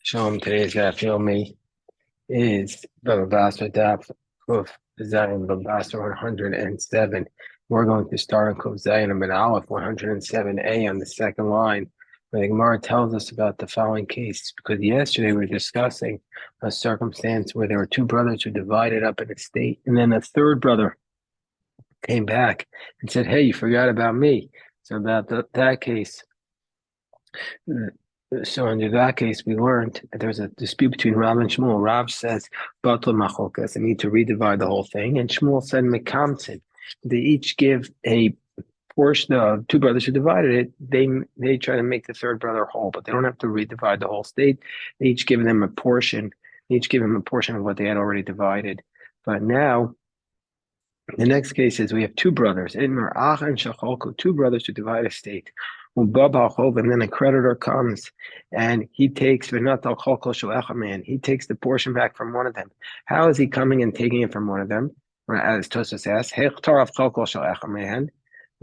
Shalom. Today's Yomi is Bava Basra Daf Kuf Zayin Bava Basra 107. We're going to start on Kuf Zayin and Aleph 107a on the second line. Where the Gemara tells us about the following case, because yesterday we were discussing a circumstance where there were two brothers who divided up an estate, and then a third brother came back and said, "Hey, you forgot about me." So about that case. So in that case, we learned that there's a dispute between Rav and Shmuel. Rav says, "Batal machokas," I need to redivide the whole thing. And Shmuel said, "Mekamtzin." They each give a portion. The two brothers who divided it, they try to make the third brother whole, but they don't have to redivide the whole state. They each give them a portion. They each give him a portion of what they had already divided. But now the next case is we have two brothers, Idmar Ach and Shacholku, two brothers who divide a state. And then a creditor comes and he takes he takes the portion back from one of them. How is he coming and taking it from one of them? Or as Tosas asks,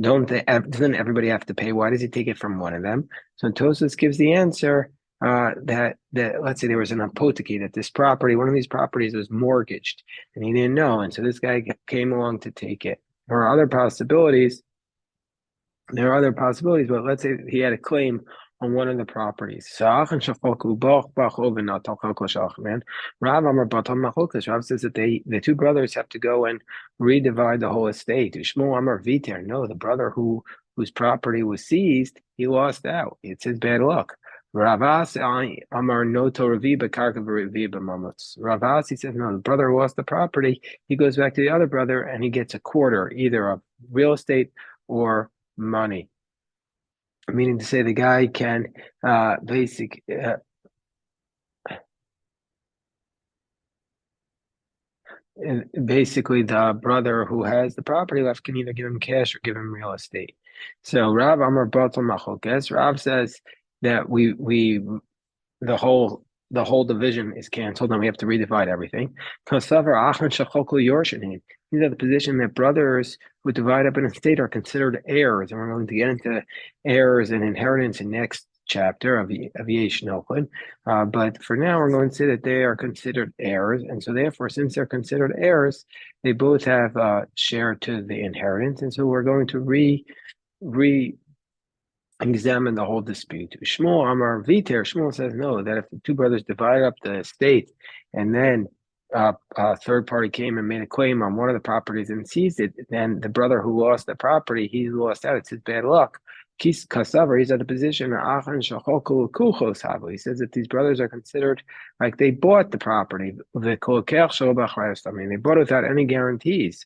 doesn't everybody have to pay? Why does he take it from one of them? So Tosas gives the answer that let's say there was an apoteke, that this property, one of these properties was mortgaged and he didn't know. And so this guy came along to take it. There are other possibilities. But let's say he had a claim on one of the properties. Rav says that the two brothers have to go and redivide the whole estate. No, the brother whose property was seized, he lost out. It's his bad luck. Ravasi says, no, the brother who lost the property, he goes back to the other brother and he gets a quarter, either of real estate or money. Meaning to say the guy can basically the brother who has the property left can either give him cash or give him real estate. So Rav Amar Batal Machokes, Rav says that the whole division is canceled and we have to redivide everything. These are the position that brothers who divide up an estate are considered heirs, and we're going to get into heirs and inheritance in next chapter of Yesh Nochlan. But for now, we're going to say that they are considered heirs, and so therefore, since they're considered heirs, they both have a share to the inheritance, and so we're going to examine the whole dispute. Shmuel Amar Viter, Shmuel says no, that if the two brothers divided up the estate and then a third party came and made a claim on one of the properties and seized it, then the brother who lost the property, he lost out. It's his bad luck. He's at the position. He says that these brothers are considered like they bought the property. They bought without any guarantees.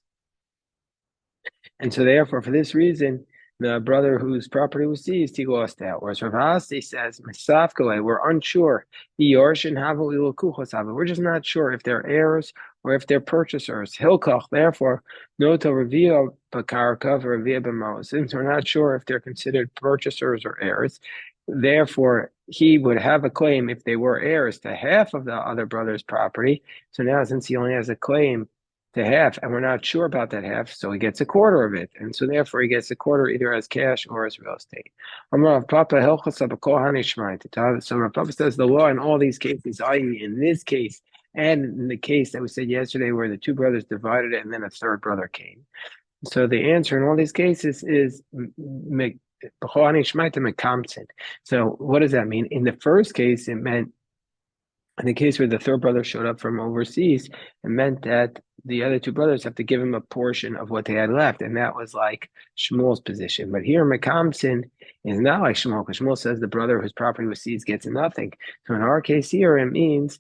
And so therefore, for this reason, the brother whose property was seized, he lost out. Whereas Rav Hasi says, we're unsure. We're just not sure if they're heirs or if they're purchasers. Hilkach, therefore, Nota Revia Bakarkov Revia B'Mo. Since we're not sure if they're considered purchasers or heirs, therefore he would have a claim if they were heirs to half of the other brother's property. So now, since he only has a claim to half, and we're not sure about that half, so he gets a quarter of it, and so therefore he gets a quarter either as cash or as real estate. So Rav Papa says the law in all these cases, i.e., in this case and in the case that we said yesterday where the two brothers divided it and then a third brother came. So the answer in all these cases is so what does that mean? In the first case, it meant, in the case where the third brother showed up from overseas, it meant that the other two brothers have to give him a portion of what they had left, and that was like Shmuel's position. But here, Mekamsin is not like Shmuel, because Shmuel says the brother whose property was seized gets nothing. So in our case here, it means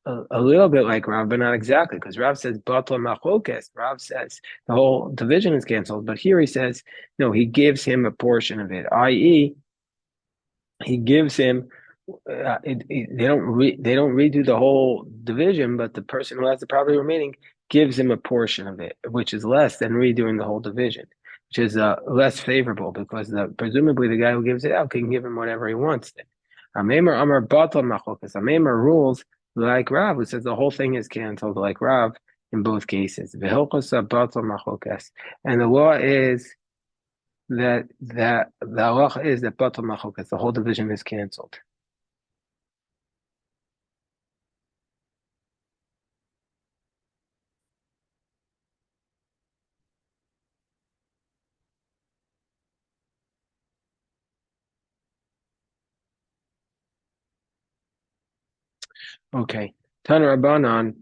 a little bit like Rav, but not exactly, because Rav says Batla Machokes. Rav says the whole division is canceled, but here he says no, he gives him a portion of it, i.e., he gives him they don't redo the whole division, but the person who has the property remaining gives him a portion of it, which is less than redoing the whole division, which is less favorable because presumably the guy who gives it out can give him whatever he wants. Amemar Amar Batal Machokas. Amemar rules like Rav, who says the whole thing is canceled, like Rav in both cases. V'hilchos Batal Machokas, and the law is that the halacha is that Batal Machokas, the whole division is canceled. Okay. Tana Rabbanan.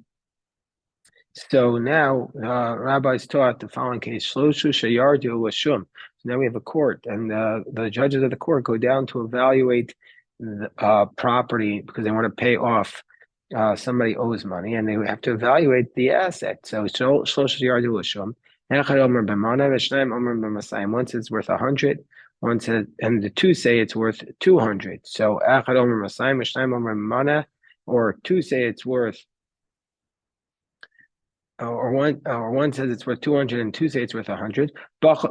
So now rabbis taught the following case: Shloshu sheyardu lashum. So now we have a court, and the judges of the court go down to evaluate the property because they want to pay off somebody owes money, and they have to evaluate the asset. So Shloshu sheyardu lashum. Echad omer b'mana, v'shnayim omer b'masayim. One says it's worth 100. One says, and the two say it's worth 200. So echad omer b'masayim, v'shnayim omer b'mana, or two say it's worth or one says it's worth 200 and two say it's worth 100. So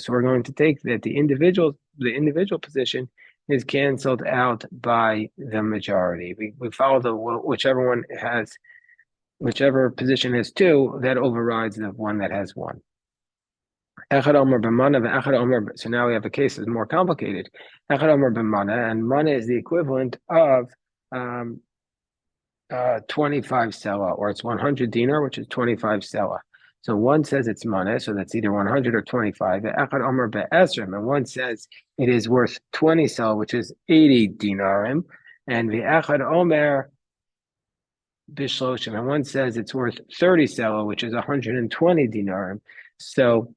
we're going to take that the individual position is canceled out by the majority. We follow whichever position has two, that overrides the one that has one. So now we have a case that's more complicated. And mana is the equivalent of 25 sela, or it's 100 dinar, which is 25 sela. So one says it's mana, so that's either 100 or 25. And one says it is worth 20 sela, which is 80 dinarim. And the echad omer bishloshim, and one says it's worth 30 sela, which is 120 dinarim. So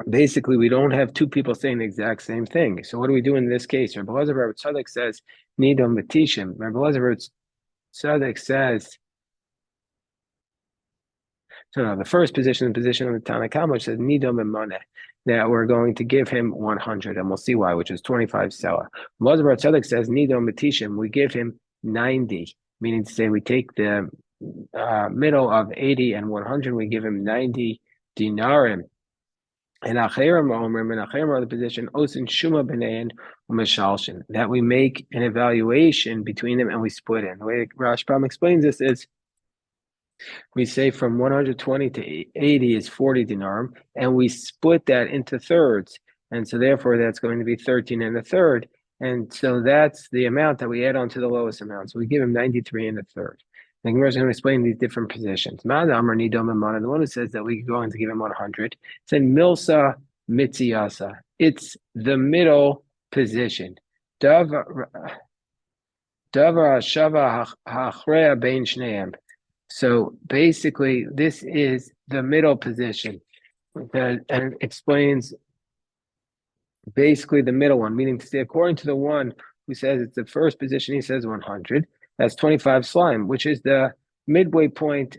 basically, we don't have two people saying the exact same thing. So what do we do in this case? Rabbi Elazar Bar Tzadok says nidom matishim. Rabbi Elazar Tzadok says, so no, the first position, the position of the Tanna Kama, which says nidom and moneh, that we're going to give him 100, and we'll see why, which is 25 sela. Elazar Bar Tzadok says nidom matishim, we give him 90, meaning to say we take the middle of 80 and 100, we give him 90 dinarim. And Acherim are the position Osin Shuma B'nein U'Mishalshin, that we make an evaluation between them and we split it. The way Rashbam explains this is we say from 120 to 80 is 40 dinarim, and we split that into thirds. And so therefore that's going to be 13 and a third. And so that's the amount that we add on to the lowest amount. So we give him 93 and a third. The Gemara is going to explain these different positions. The one who says that we're going to give him 100, said Milsa Mitziasa. It's the middle position. Davar Shava Hachrea Bein Shneim. So basically, this is the middle position. And it explains basically the middle one, meaning to say, according to the one who says it's the first position, he says 100. That's 25 slime, which is the midway point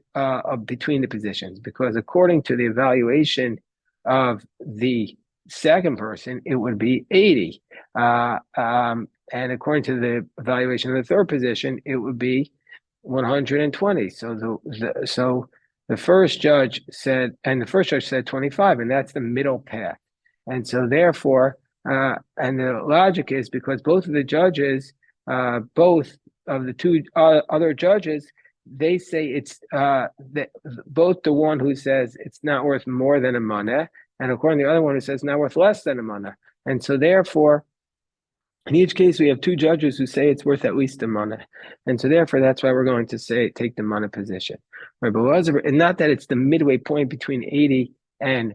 between the positions. Because according to the evaluation of the second person, it would be 80. And according to the evaluation of the third position, it would be 120. So the first judge said, and the first judge said 25, and that's the middle path. And so therefore, and the logic is because both of the judges, both of the two other judges, they say it's both the one who says it's not worth more than a maneh, and according to the other one who says it's not worth less than a maneh. And so therefore, in each case, we have two judges who say it's worth at least a maneh. And so therefore, that's why we're going to say take the maneh position. Right, but and not that it's the midway point between 80 and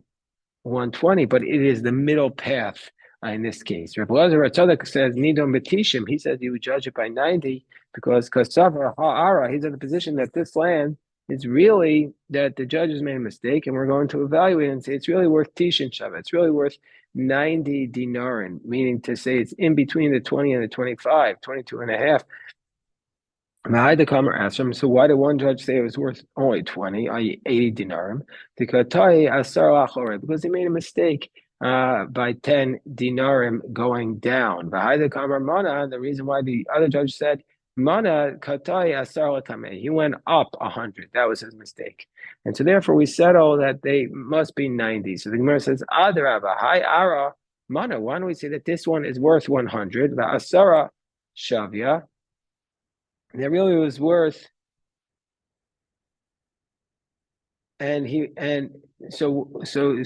120, but it is the middle path in this case. Rabbi Elazar Tzadok says nidom betishim. He says you would judge it by 90 because kasavar ha'ara. He's in the position that this land is really that the judges made a mistake, and we're going to evaluate and say it's really worth tishin shava. It's really worth 90 dinarin, meaning to say it's in between the 20 and the 25, 22 and a half. So why did one judge say it was worth only 20, i.e. 80 dinarim? Because he made a mistake by 10 dinarim going down. The reason why the other judge said mana katai asar lakame, he went up 100. That was his mistake. And so therefore we settle that they must be 90. So the Gemara says, Adraba, hi ara mana. Why don't we say that this one is worth 100? The asara shavya. That really was worth, so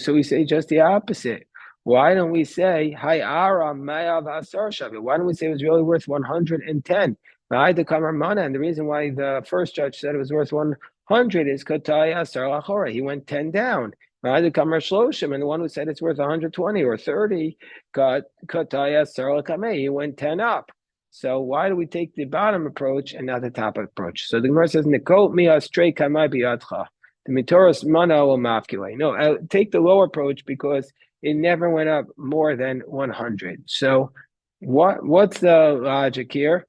we say just the opposite. Why don't we say Hi Ara Mayav Asar Shavi? Why don't we say it was really worth 110? And the reason why the first judge said it was worth 100 is Katai Asar Lachora. He went 10 down. And the one who said it's worth 120 or 30 got Katai Asar Lakame. He went 10 up. So why do we take the bottom approach and not the top approach? So the Gemara says, "Nikol miya straight kamai biyadcha." The mitoros mana will mafkile. No, take the lower approach because it never went up more than 100. So what's the logic here?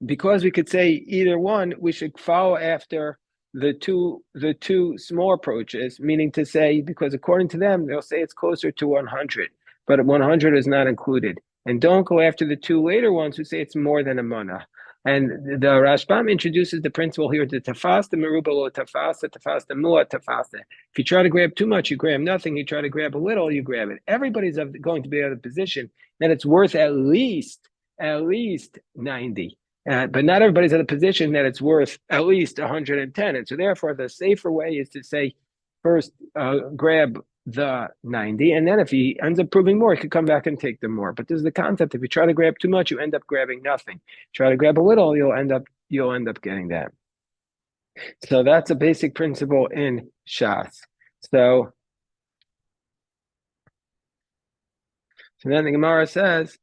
Because we could say either one, we should follow after the two small approaches, meaning to say, because according to them, they'll say it's closer to 100, but 100 is not included. And don't go after the two later ones who say it's more than a mana. And the Rashbam introduces the principle here to tafasta meruba lo tafasta mua tafasta. If you try to grab too much, you grab nothing. You try to grab a little, you grab it. Everybody's going to be at a position that it's worth at least 90. But not everybody's at a position that it's worth at least 110. And so therefore, the safer way is to say, first grab the 90, and then if he ends up proving more, he could come back and take them more. But this is the concept. If you try to grab too much, you end up grabbing nothing. Try to grab a little, you'll end up getting that. So that's a basic principle in Shas. So then the Gemara says,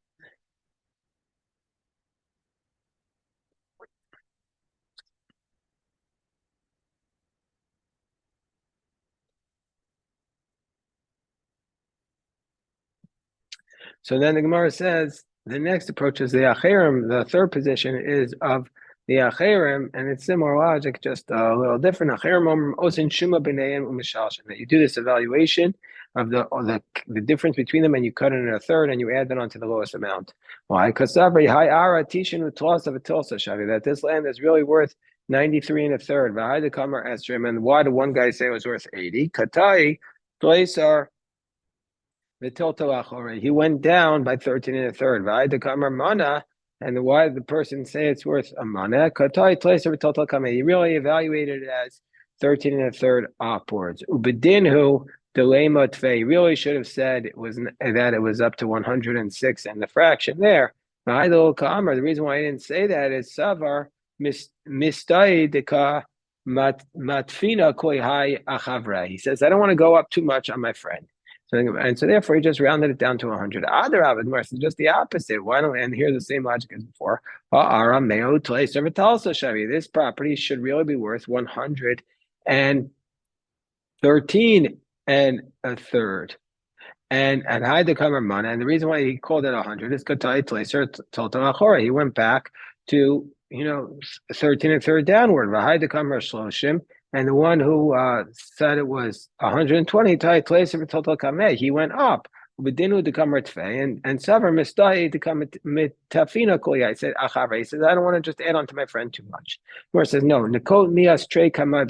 so then the Gemara says the next approach is the Acherim. The third position is of the Acherim, and it's similar logic, just a little different. Acherim osin shuma b'neiim u'mishalshin. That you do this evaluation of the difference between them, and you cut it in a third, and you add that onto the lowest amount. Why? Because that this land is really worth 93 and a third. And why did one guy say it was worth 80? Katai, Glaisar. He went down by 13 and a third. And why did the person say it's worth a mana? He really evaluated it as 13 and a third upwards. Ubedinhu delema tfei. He really should have said it was up to 106 and the fraction there. The reason why I didn't say that is Savar mistai deka matfina koi hai achavra. He says, I don't want to go up too much on my friend. So therefore, he just rounded it down to 100. Other Avid is just the opposite. Why don't? And here's the same logic as before. This property should really be worth 113 and a third. And the Kamar Mana. And the reason why he called it 100 is he went back to 13 and a third downward. The Kamar Shloshim. And the one who said it was 120, he went up. And Savar Mistai to come Tafina Koya. I said, Achava. He says, I don't want to just add on to my friend too much. Where says, no, Nikol Mia Stray Kamai.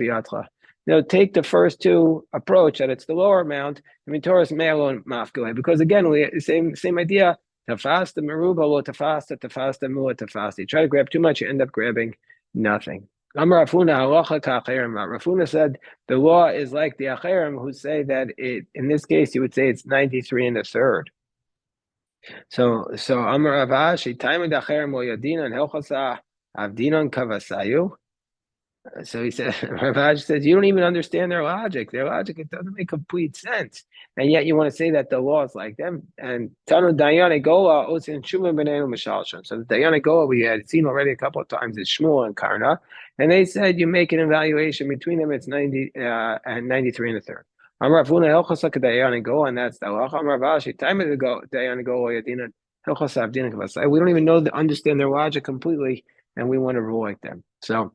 Take the first two approach that it's the lower amount. I mean, Torah's Me'alon Mafgule. Because again, same idea. Tafasta Meruba lo tafasta mua tafasta. You try to grab too much, you end up grabbing nothing. Rafuna said the law is like the Acherim who say that in this case you would say it's 93 and a third. So Amar Avashi time the Acherim lo yadina and helchasa avdinon kavasayu. So he said, Ravash says, you don't even understand their logic. Their logic, it doesn't make complete sense. And yet you want to say that the law is like them. And Tanu Dayane Gola, Osin Shuman Benenu Mishalshon. So the Dayane Gola we had seen already a couple of times is Shmuel and Karna. And they said you make an evaluation between them, it's 90 and 93 and a third. Amravuna Helchasa Dayane Gola, and that's the law. Amravashi, time of the Dayane Gola, Yadina, Helchasa Avdina Kavasai. We don't even understand their logic completely, and we want to rule like them. So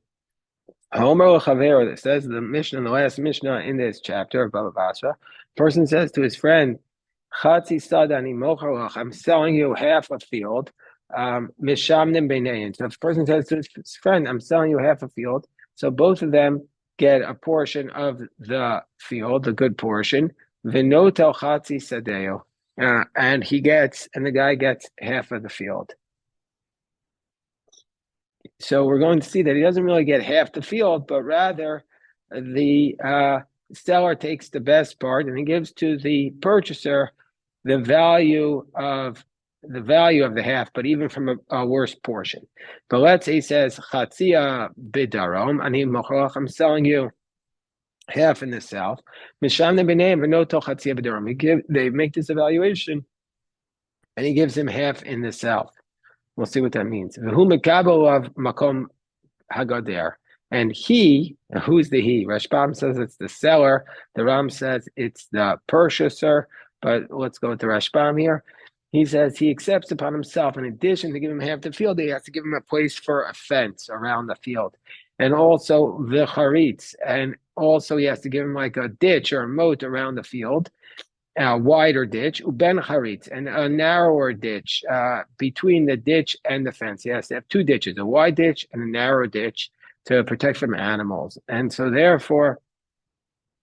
Homer Chaver, that says the Mishnah, the last Mishnah in this chapter of Bava Basra, person says to his friend, Chatzi Sadani Mocharach, I'm selling you half a field. Mishamnim Beinein. So if the person says to his friend, I'm selling you half a field, so both of them get a portion of the field, the good portion. Vinotel Chatzi Sadeo. And the guy gets half of the field. So we're going to see that he doesn't really get half the field, but rather the seller takes the best part and he gives to the purchaser the value of the half, but even from a worse portion. But let's say he says Chatzia bidarom, I'm selling you half in the south. They make this evaluation, and he gives him half in the south. We'll see what that means. V'hu mekabel of makom Hagader. And he, who's the he? Rashbam says it's the seller. The Ram says it's the purchaser. But let's go with the Rashbam here. He says he accepts upon himself, in addition to give him half the field, he has to give him a place for a fence around the field. And also the charitz. And also he has to give him like a ditch or a moat around the field. A wider ditch, uben charitz, and a narrower ditch between the ditch and the fence. He has to have two ditches, a wide ditch and a narrow ditch to protect from animals. And so therefore,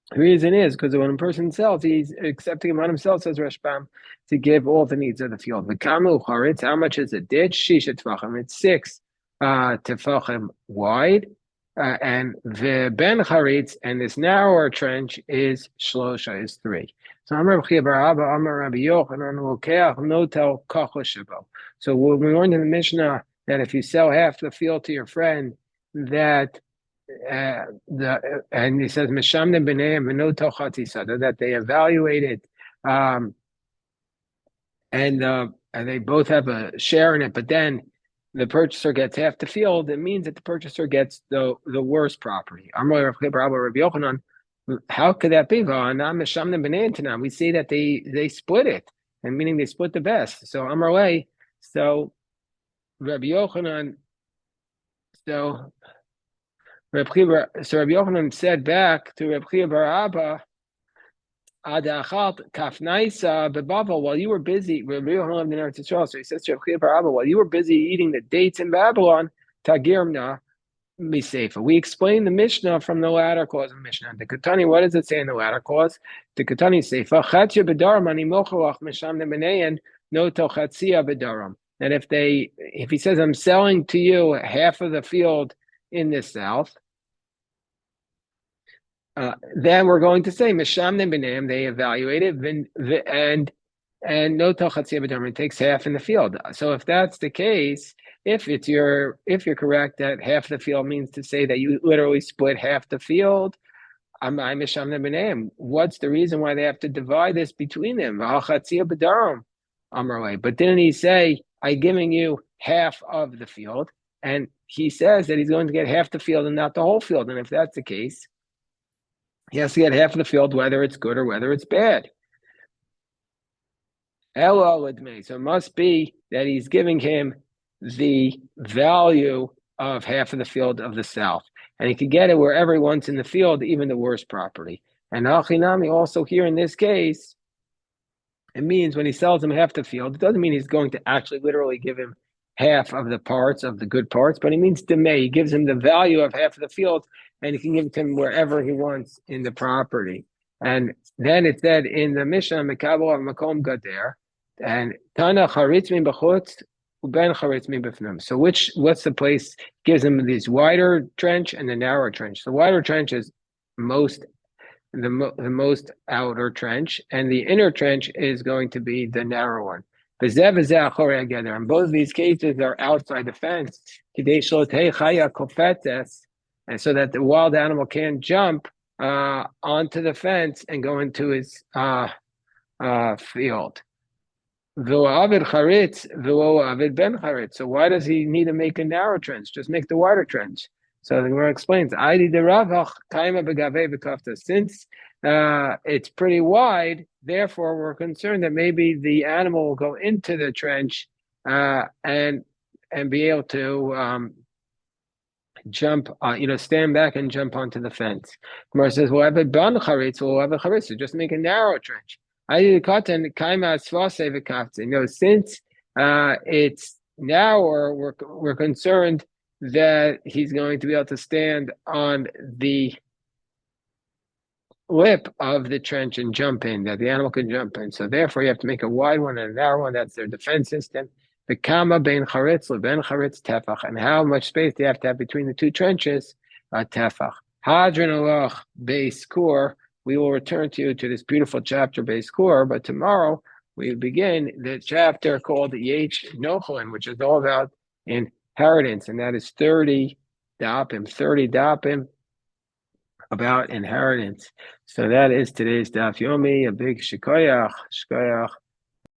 the reason is because when a person sells, he's accepting upon himself, says Rashbam, to give all the needs of the field. The kamu charitz, how much is a ditch? Shisha tefachim, it's 6 tefachim wide. And the ben charitz, and this narrower trench is shlosha, is 3. So Amar Rabbi Barabba, Amar Rabbi Yochanan, Lokeach Notel Kachla Shabo. So when we learned in the Mishnah that if you sell half the field to your friend, that and he says Mishamne B'neim V'Notel Chatzisada, that they evaluated and they both have a share in it, but then the purchaser gets half the field. It means that the purchaser gets the worst property. Amar Rabbi Yochanan. How could that be? We see that they split it, and meaning they split the best. So Amar, so Rabbi Yochanan, so Rabbi Yochanan said back to Rabbi Chia bar Abba, while you were busy, Rabbi Yochanan lived in Eretz Yisrael, so he says to Rabbi Chia bar Abba, while you were busy eating the dates in Babylon, Tagirmna. Misefa. We explain the Mishnah from the latter clause of the Mishnah. The Ketani, what does it say in the latter clause? The Ketani Seifa, Chatzia B'daram ani mochalach misham nebeneyan no tochatzia b'daram. That if he says, I'm selling to you half of the field in the south, then we're going to say misham nebeneyan, they evaluate it, and no tochatzia b'daram, it takes half in the field. So if that's the case, if you're correct that half the field means to say that you literally split half the field, what's the reason why they have to divide this between them? But didn't he say, I'm giving you half of the field? And he says that he's going to get half the field and not the whole field. And if that's the case, he has to get half of the field, whether it's good or whether it's bad. So it must be that he's giving him the value of half of the field of the south, and he could get it wherever he wants in the field, even the worst property. And Achinami also here in this case, it means when he sells him half the field, it doesn't mean he's going to actually literally give him half of the parts, of the good parts, but it means demay. He gives him the value of half of the field, and he can give it to him wherever he wants in the property. And then it said in the Mishnah, Mekabel of Makom Gader, and Tana Charitz min b'chutz, so what's the place? Gives them this wider trench and the narrower trench. The wider trench is the most outer trench, and the inner trench is going to be the narrow one. And both of these cases are outside the fence, and so that the wild animal can't jump onto the fence and go into his field. So why does he need to make a narrow trench? Just make the wider trench. So the Gemara explains, since it's pretty wide, therefore we're concerned that maybe the animal will go into the trench and be able to jump, stand back and jump onto the fence. Gemara says, so just make a narrow trench. Since it's narrower, we're concerned that he's going to be able to stand on the lip of the trench and jump in, that the animal can jump in. So therefore, you have to make a wide one and a narrow one. That's their defense system. The kama bein charitz leben charitz tefach, and how much space do you have to have between the two trenches? Tefach. Hadron alach beis kur. We will return to this beautiful chapter, Beis Kur, but tomorrow we begin the chapter called Yech Nochlin, which is all about inheritance, and that is 30 dapim about inheritance. So that is today's daf yomi, a big shkoyach.